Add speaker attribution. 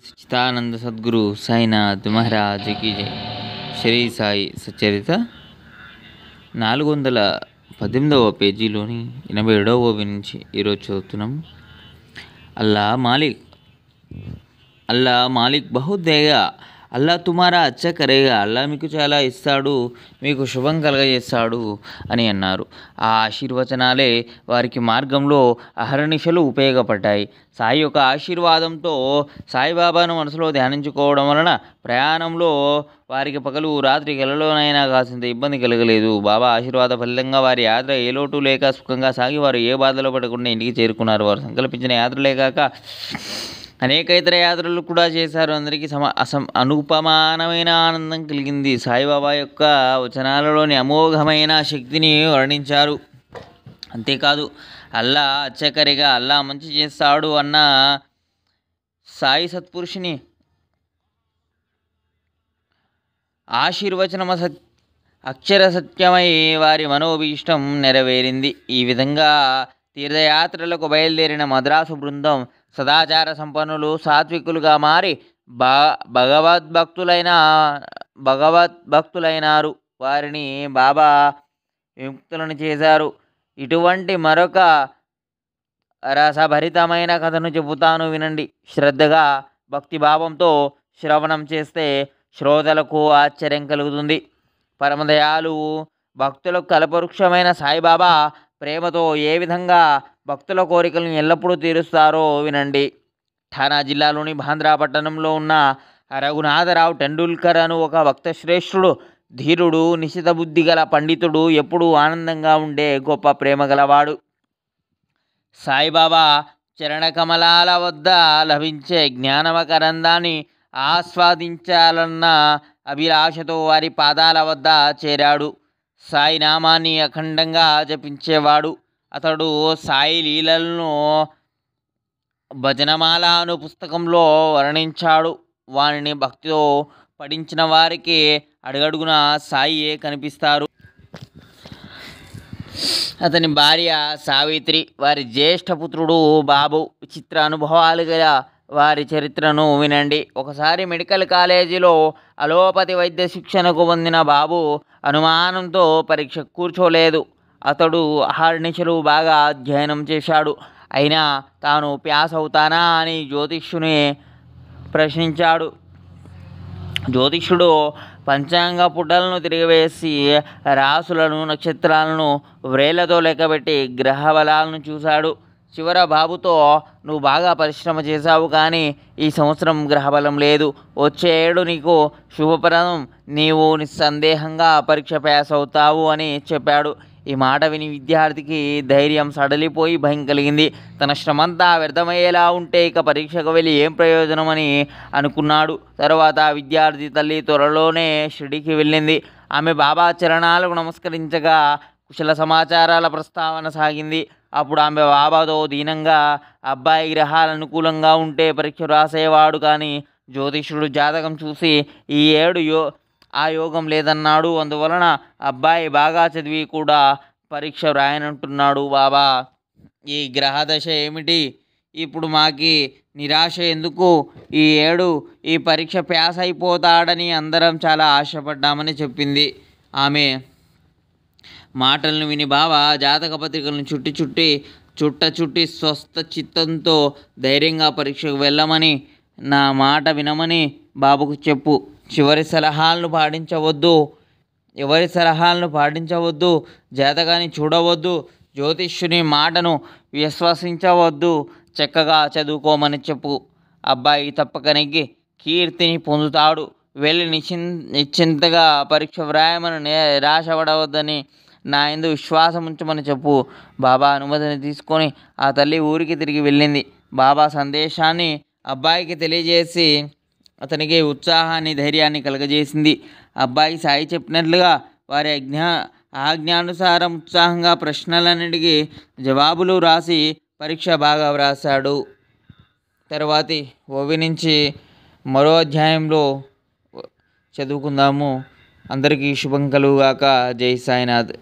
Speaker 1: చిదానంద సద్గురు సాయినాథ్ మహారాజ్ కీ జై. శ్రీ సాయి సచరిత 418వ పేజీలోని 87వ నుంచి ఈరోజు చదువుతున్నాం. అల్లా మాలిక్, అల్లా మాలిక్ బహుత్ దేగా, అల్లా తుమారా అచ్చా కరేగా, అల్లా మీకు చాలా ఇస్తాడు, మీకు శుభం కలగజేస్తాడు అని అన్నారు. ఆ ఆశీర్వచనాలే వారికి మార్గంలో అహర్నిశలు ఉపయోగపడ్డాయి. సాయి యొక్క ఆశీర్వాదంతో సాయిబాబాను మనసులో ధ్యానించుకోవడం వలన ప్రయాణంలో వారికి పగలు రాత్రి కలలోనైనా కాసింత ఇబ్బంది కలగలేదు. బాబా ఆశీర్వాద ఫలితంగా వారి యాత్ర ఏ లోటు లేక సుఖంగా సాగి వారు ఏ బాధలో పడకుండా ఇంటికి చేరుకున్నారు. వారు సంకల్పించిన యాత్రలే కాక అనేక ఇతర యాత్రలు కూడా చేశారు. అందరికీ అనుపమానమైన ఆనందం కలిగింది. సాయిబాబా యొక్క వచనాలలోని అమోఘమైన శక్తిని వర్ణించారు. అంతేకాదు, అల్లా అచ్చకరిగా, అల్లా మంచి చేస్తాడు అన్న సాయి సత్పురుషుని ఆశీర్వచనమ అక్షర సత్యమై వారి మనోభీష్టం నెరవేరింది. ఈ విధంగా తీర్థయాత్రలకు బయలుదేరిన మద్రాసు బృందం సదాచార సంపన్నులు, సాత్వికులుగా మారి భగవద్భక్తులైనారు. వారిని బాబా విముక్తులను చేశారు. ఇటువంటి మరొక రసభరితమైన కథను చెబుతాను, వినండి. శ్రద్ధగా భక్తిభావంతో శ్రవణం చేస్తే శ్రోతలకు ఆశ్చర్యం కలుగుతుంది. పరమదయాలు భక్తులకు కల్పవృక్షమైన సాయిబాబా ప్రేమతో ఏ విధంగా భక్తుల కోరికలను ఎల్లప్పుడూ తీరుస్తారో వినండి. ఠానా జిల్లాలోని బాంద్రా పట్టణంలో ఉన్న రఘునాథరావు టెండూల్కర్ అను ఒక భక్తశ్రేష్ఠుడు, ధీరుడు, నిశిత బుద్ధి గల పండితుడు, ఎప్పుడూ ఆనందంగా ఉండే గొప్ప ప్రేమ గలవాడు. సాయిబాబా చరణకమలాల వద్ద లభించే జ్ఞానమకరందాన్ని ఆస్వాదించాలన్న అభిలాషతో వారి పాదాల వద్ద చేరాడు. సాయి నామాన్ని అఖండంగా జపించేవాడు. అతడు సాయి లీలలను భజనమాల అను పుస్తకంలో వర్ణించాడు. వారిని భక్తితో పఠించిన వారికి అడుగడుగున సాయియే కనిపిస్తారు. అతని భార్య సావిత్రి, వారి జ్యేష్ఠ పుత్రుడు బాబు. విచిత్ర అనుభవాలు గల వారి చరిత్రను వినండి. ఒకసారి మెడికల్ కాలేజీలో అలోపతి వైద్య శిక్షణకు పొందిన బాబు అనుమానంతో పరీక్ష కూర్చోలేదు. అతడు అహర్నిశలు బాగా అధ్యయనం చేశాడు. అయినా తాను పాస్ అవుతానా అని జ్యోతిష్యుని ప్రశ్నించాడు. జ్యోతిష్యుడు పంచాంగ పుటలను తిరిగివేసి రాసులను, నక్షత్రాలను వ్రేళ్లతో లెక్కబెట్టి గ్రహ బలాలను చూశాడు. చివర బాబుతో, నువ్వు బాగా పరిశ్రమ చేశావు, కానీ ఈ సంవత్సరం గ్రహబలం లేదు. వచ్చే ఏడు నీకు శుభప్రదం, నీవు నిస్సందేహంగా పరీక్ష పాస్ అవుతావు అని చెప్పాడు. ఈ మాట విని విద్యార్థికి ధైర్యం సడలిపోయి భయం కలిగింది. తన శ్రమంతా వ్యర్థమయ్యేలా ఉంటే ఇక పరీక్షకు వెళ్ళి ఏం ప్రయోజనం అని అనుకున్నాడు. తరువాత విద్యార్థి తల్లి త్వరలోనే షిరిడీకి వెళ్ళింది. ఆమె బాబా చరణాలకు నమస్కరించగా కుశల సమాచారాల ప్రస్తావన సాగింది. అప్పుడు ఆమె బాబాతో దీనంగా, అబ్బాయి గ్రహాలు అనుకూలంగా ఉంటే పరీక్ష రాసేవాడు, కానీ జ్యోతిష్యుడు జాతకం చూసి ఈ ఏడు ఆ యోగం లేదన్నాడు. అందువలన అబ్బాయి బాగా చదివి కూడా పరీక్ష రాయనంటున్నాడు. బాబా, ఈ గ్రహదశ ఏమిటి? ఇప్పుడు మాకి నిరాశ ఎందుకు? ఈ ఏడు ఈ పరీక్ష పాస్ అయిపోతాడని అందరం చాలా ఆశపడ్డామని చెప్పింది. ఆమె మాటలను విని బాబా జాతక పత్రికలను చుట్టి స్వస్థ చిత్తంతో ధైర్యంగా పరీక్షకు వెళ్ళమని, నా మాట వినమని బాబుకు చెప్పు. ఎవరి సలహాలను పాటించవద్దు, జాతకాన్ని చూడవద్దు, జ్యోతిష్యుని మాటను విశ్వసించవద్దు, చక్కగా చదువుకోమని చెప్పు. అబ్బాయి తప్పక నెగ్గి కీర్తిని పొందుతాడు. వెళ్ళి నిశ్చింతగా పరీక్ష వ్రాయమని, నిరాశపడవద్దని, నా యందు విశ్వాసం ఉంచమని చెప్పు. బాబా అనుమతిని తీసుకొని ఆ తల్లి ఊరికి తిరిగి వెళ్ళింది. బాబా సందేశాన్ని అబ్బాయికి తెలియజేసి అతనికి ఉత్సాహాన్ని, ధైర్యాన్ని కలగజేసింది. అబ్బాయి సాయి చెప్పినట్లుగా వారి ఆజ్ఞానుసారం ఉత్సాహంగా ప్రశ్నలన్నిటికీ జవాబులు రాసి పరీక్ష బాగా వ్రాసాడు. తర్వాతి ఓవి నుంచి మరో అధ్యాయంలో చదువుకుందాము. అందరికీ శుభం కలుగుగాక. జై సాయినాథ్.